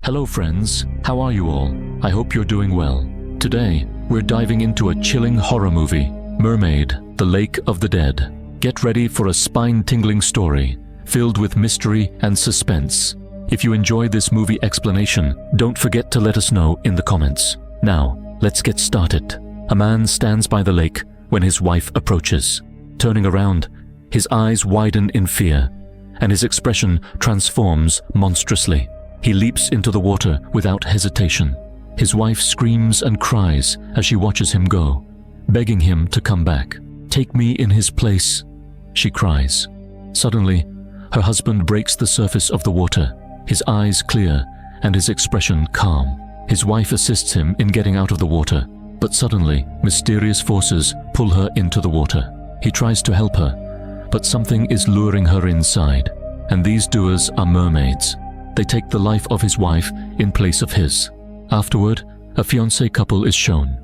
Hello friends, how are you all? I hope you're doing well. Today, we're diving into a chilling horror movie, Mermaid, the Lake of the Dead. Get ready for a spine-tingling story, filled with mystery and suspense. If you enjoy this movie explanation, don't forget to let us know in the comments. Now, let's get started. A man stands by the lake when his wife approaches. Turning around, his eyes widen in fear, and his expression transforms monstrously. He leaps into the water without hesitation. His wife screams and cries as she watches him go, begging him to come back. "Take me in his place," she cries. Suddenly, her husband breaks the surface of the water, his eyes clear and his expression calm. His wife assists him in getting out of the water, but suddenly, mysterious forces pull her into the water. He tries to help her, but something is luring her inside, and these doers are mermaids. They take the life of his wife in place of his. Afterward, a fiancé couple is shown.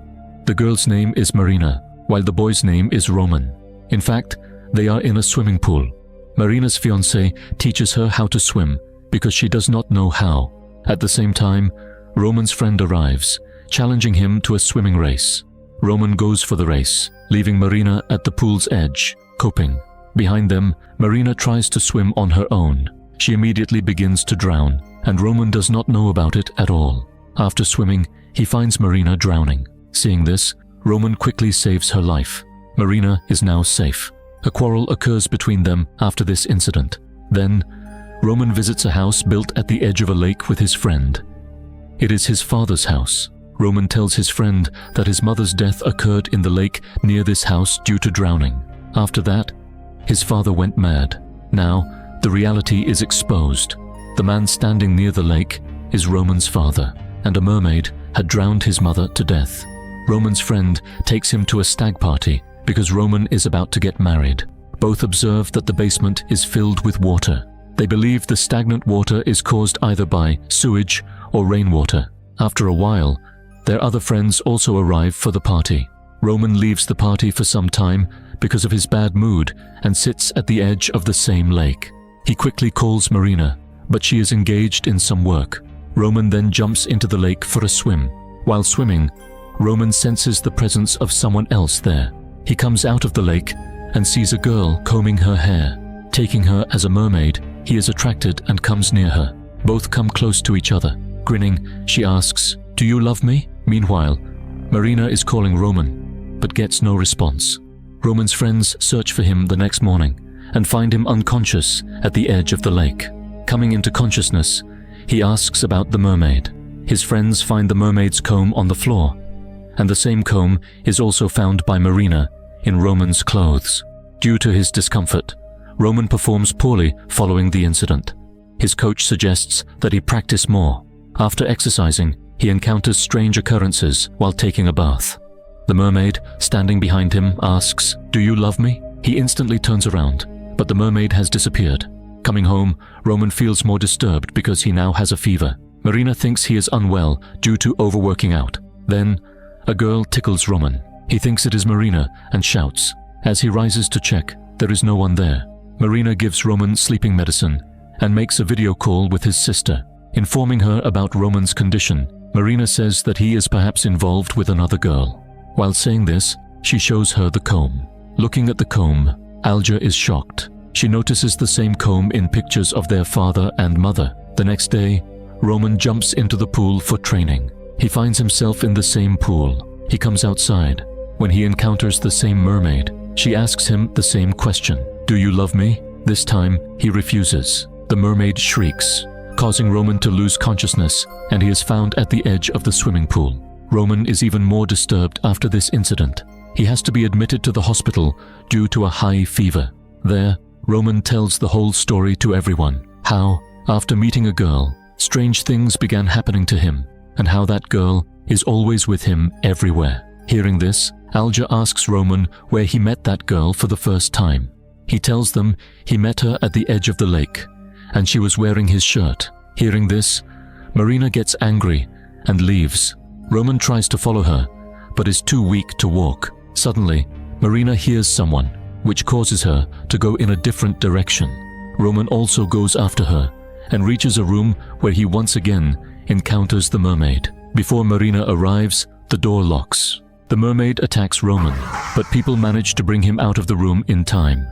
The girl's name is Marina, while the boy's name is Roman. In fact, they are in a swimming pool. Marina's fiancé teaches her how to swim because she does not know how. At the same time, Roman's friend arrives, challenging him to a swimming race. Roman goes for the race, leaving Marina at the pool's edge, coping. Behind them, Marina tries to swim on her own. She immediately begins to drown, and Roman does not know about it at all. After swimming, he finds Marina drowning. Seeing this, Roman quickly saves her life. Marina is now safe. A quarrel occurs between them after this incident. Then, Roman visits a house built at the edge of a lake with his friend. It is his father's house. Roman tells his friend that his mother's death occurred in the lake near this house due to drowning. After that, his father went mad. Now, the reality is exposed. The man standing near the lake is Roman's father, and a mermaid had drowned his mother to death. Roman's friend takes him to a stag party because Roman is about to get married. Both observe that the basement is filled with water. They believe the stagnant water is caused either by sewage or rainwater. After a while, their other friends also arrive for the party. Roman leaves the party for some time because of his bad mood and sits at the edge of the same lake. He quickly calls Marina, but she is engaged in some work. Roman then jumps into the lake for a swim. While swimming, Roman senses the presence of someone else there. He comes out of the lake and sees a girl combing her hair. Taking her as a mermaid, he is attracted and comes near her. Both come close to each other. Grinning, she asks, "Do you love me?" Meanwhile, Marina is calling Roman, but gets no response. Roman's friends search for him the next morning and find him unconscious at the edge of the lake. Coming into consciousness, he asks about the mermaid. His friends find the mermaid's comb on the floor, and the same comb is also found by Marina in Roman's clothes. Due to his discomfort, Roman performs poorly following the incident. His coach suggests that he practice more. After exercising, he encounters strange occurrences while taking a bath. The mermaid, standing behind him, asks, "Do you love me?" He instantly turns around, but the mermaid has disappeared. Coming home, Roman feels more disturbed because he now has a fever. Marina thinks he is unwell due to overworking out. Then, a girl tickles Roman. He thinks it is Marina and shouts. As he rises to check, there is no one there. Marina gives Roman sleeping medicine and makes a video call with his sister. Informing her about Roman's condition, Marina says that he is perhaps involved with another girl. While saying this, she shows her the comb. Looking at the comb, Alja is shocked. She notices the same comb in pictures of their father and mother. The next day, Roman jumps into the pool for training. He finds himself in the same pool. He comes outside. When he encounters the same mermaid, she asks him the same question, "Do you love me?" This time, he refuses. The mermaid shrieks, causing Roman to lose consciousness, and he is found at the edge of the swimming pool. Roman is even more disturbed after this incident. He has to be admitted to the hospital due to a high fever. There, Roman tells the whole story to everyone, how, after meeting a girl, strange things began happening to him, and how that girl is always with him everywhere. Hearing this, Alja asks Roman where he met that girl for the first time. He tells them he met her at the edge of the lake, and she was wearing his shirt. Hearing this, Marina gets angry and leaves. Roman tries to follow her, but is too weak to walk. Suddenly, Marina hears someone, which causes her to go in a different direction. Roman also goes after her and reaches a room where he once again encounters the mermaid. Before Marina arrives, the door locks. The mermaid attacks Roman, but people manage to bring him out of the room in time.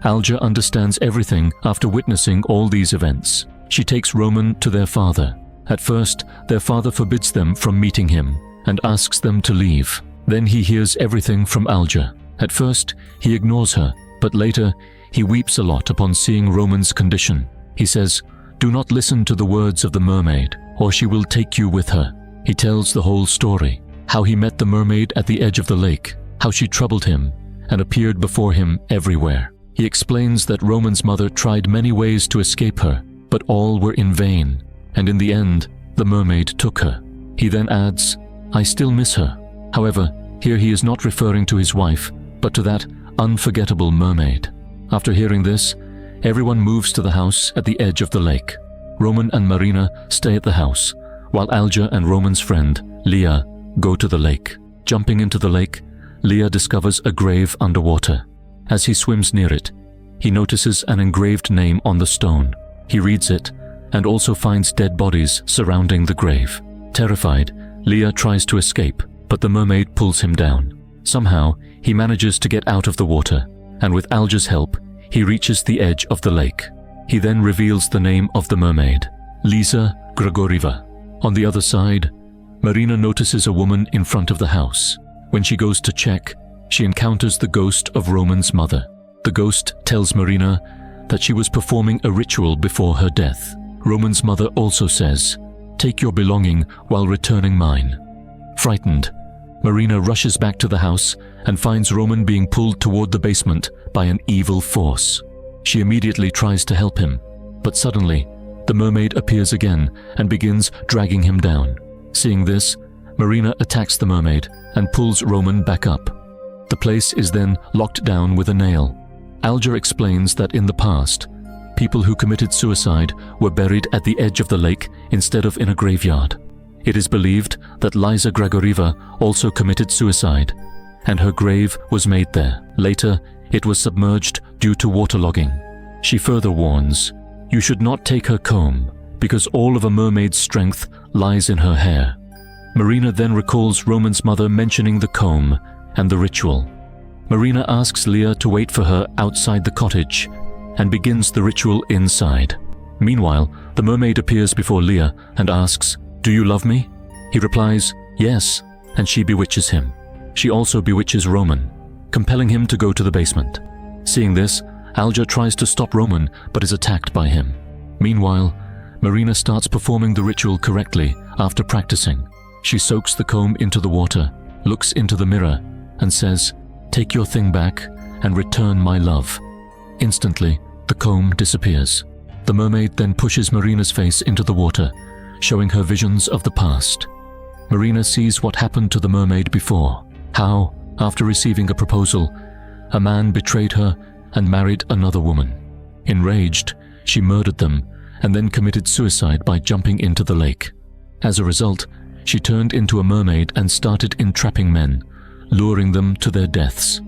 Alja understands everything after witnessing all these events. She takes Roman to their father. At first, their father forbids them from meeting him and asks them to leave. Then he hears everything from Alja. At first, he ignores her, but later, he weeps a lot upon seeing Roman's condition. He says, "Do not listen to the words of the mermaid, or she will take you with her." He tells the whole story, how he met the mermaid at the edge of the lake, how she troubled him and appeared before him everywhere. He explains that Roman's mother tried many ways to escape her, but all were in vain, and in the end, the mermaid took her. He then adds, "I still miss her." However, here he is not referring to his wife, but to that unforgettable mermaid. After hearing this, everyone moves to the house at the edge of the lake. Roman and Marina stay at the house, while Alja and Roman's friend, Leah, go to the lake. Jumping into the lake, Leah discovers a grave underwater. As he swims near it, he notices an engraved name on the stone. He reads it and also finds dead bodies surrounding the grave. Terrified, Leah tries to escape, but the mermaid pulls him down. Somehow, he manages to get out of the water, and with Alja's help, he reaches the edge of the lake. He then reveals the name of the mermaid, Lisa Grigorieva. On the other side, Marina notices a woman in front of the house. When she goes to check, she encounters the ghost of Roman's mother. The ghost tells Marina that she was performing a ritual before her death. Roman's mother also says, "Take your belonging while returning mine." Frightened, Marina rushes back to the house and finds Roman being pulled toward the basement by an evil force. She immediately tries to help him, but suddenly, the mermaid appears again and begins dragging him down. Seeing this, Marina attacks the mermaid and pulls Roman back up. The place is then locked down with a nail. Alja explains that in the past, people who committed suicide were buried at the edge of the lake instead of in a graveyard. It is believed that Lisa Grigorieva also committed suicide, and her grave was made there. Later, it was submerged due to waterlogging. She further warns, "You should not take her comb, because all of a mermaid's strength lies in her hair." Marina then recalls Roman's mother mentioning the comb and the ritual. Marina asks Leah to wait for her outside the cottage and begins the ritual inside. Meanwhile, the mermaid appears before Leah and asks, "Do you love me?" He replies, "Yes," and she bewitches him. She also bewitches Roman, compelling him to go to the basement. Seeing this, Alja tries to stop Roman but is attacked by him. Meanwhile, Marina starts performing the ritual correctly after practicing. She soaks the comb into the water, looks into the mirror, and says, "Take your thing back and return my love." Instantly, the comb disappears. The mermaid then pushes Marina's face into the water, showing her visions of the past. Marina sees what happened to the mermaid before, how, after receiving a proposal, a man betrayed her and married another woman. Enraged, she murdered them and then committed suicide by jumping into the lake. As a result, she turned into a mermaid and started entrapping men, luring them to their deaths.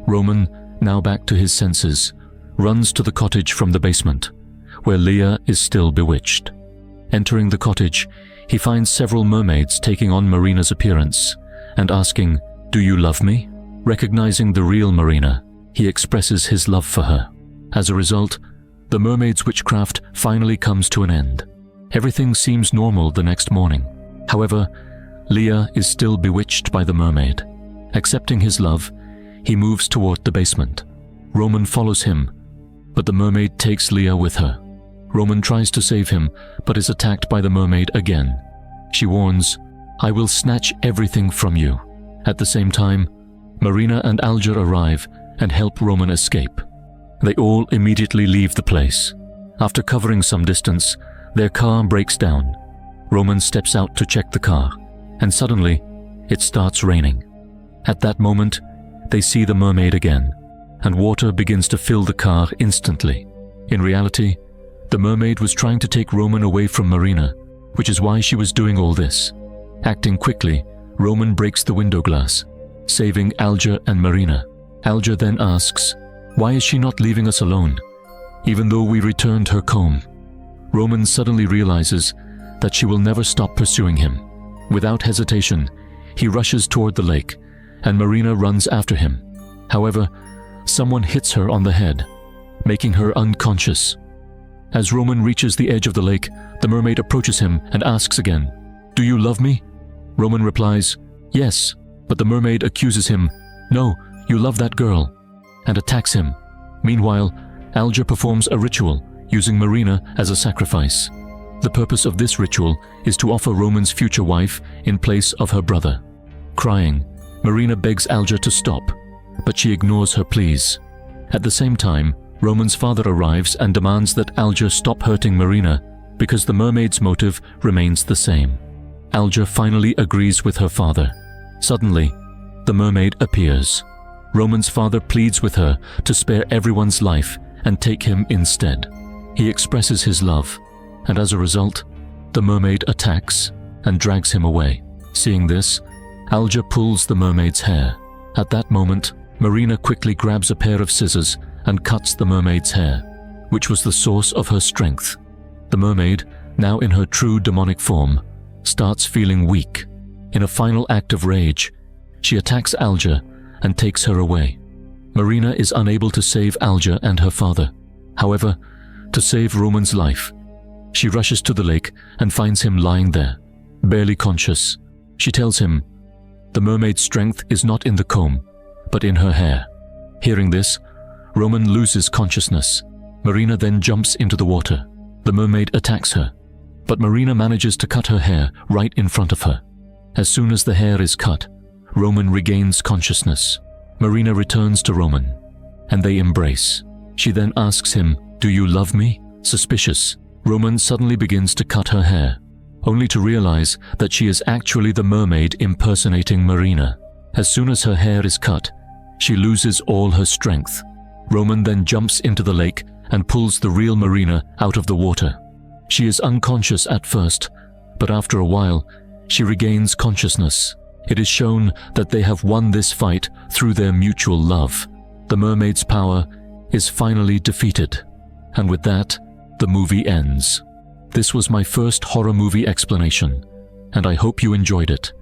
Roman, now back to his senses, runs to the cottage from the basement, where Leah is still bewitched. Entering the cottage, he finds several mermaids taking on Marina's appearance and asking, "Do you love me?" Recognizing the real Marina, he expresses his love for her. As a result, the mermaid's witchcraft finally comes to an end. Everything seems normal the next morning. However, Leah is still bewitched by the mermaid. Accepting his love, he moves toward the basement. Roman follows him, but the mermaid takes Leah with her. Roman tries to save him, but is attacked by the mermaid again. She warns, "I will snatch everything from you." At the same time, Marina and Alja arrive and help Roman escape. They all immediately leave the place. After covering some distance, their car breaks down. Roman steps out to check the car, and suddenly, it starts raining. At that moment, they see the mermaid again, and water begins to fill the car instantly. In reality, the mermaid was trying to take Roman away from Marina, which is why she was doing all this. Acting quickly, Roman breaks the window glass, saving Alja and Marina. Alja then asks, "Why is she not leaving us alone, even though we returned her comb?" Roman suddenly realizes that she will never stop pursuing him. Without hesitation, he rushes toward the lake, and Marina runs after him. However, someone hits her on the head, making her unconscious. As Roman reaches the edge of the lake, the mermaid approaches him and asks again, "Do you love me?" Roman replies, "Yes," but the mermaid accuses him, "No, you love that girl," and attacks him. Meanwhile, Alger performs a ritual using Marina as a sacrifice. The purpose of this ritual is to offer Roman's future wife in place of her brother. Crying, Marina begs Alger to stop, but she ignores her pleas. At the same time, Roman's father arrives and demands that Alger stop hurting Marina because the mermaid's motive remains the same. Alger finally agrees with her father. Suddenly, the mermaid appears. Roman's father pleads with her to spare everyone's life and take him instead. He expresses his love, and as a result, the mermaid attacks and drags him away. Seeing this, Alger pulls the mermaid's hair. At that moment, Marina quickly grabs a pair of scissors and cuts the mermaid's hair, which was the source of her strength. The mermaid, now in her true demonic form, starts feeling weak. In a final act of rage, she attacks Alger and takes her away. Marina is unable to save Alger and her father. However, to save Roman's life, she rushes to the lake and finds him lying there, barely conscious. She tells him, the mermaid's strength is not in the comb, but in her hair. Hearing this, Roman loses consciousness. Marina then jumps into the water. The mermaid attacks her, but Marina manages to cut her hair right in front of her. As soon as the hair is cut, Roman regains consciousness. Marina returns to Roman, and they embrace. She then asks him, "Do you love me?" Suspicious, Roman suddenly begins to cut her hair, only to realize that she is actually the mermaid impersonating Marina. As soon as her hair is cut, she loses all her strength. Roman then jumps into the lake and pulls the real Marina out of the water. She is unconscious at first, but after a while, she regains consciousness. It is shown that they have won this fight through their mutual love. The mermaid's power is finally defeated, and with that, the movie ends. This was my first horror movie explanation, and I hope you enjoyed it.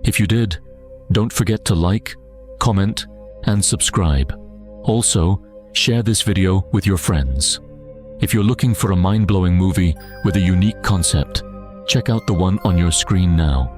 If you did, don't forget to like, comment, and subscribe. Also, share this video with your friends. If you're looking for a mind-blowing movie with a unique concept, check out the one on your screen now.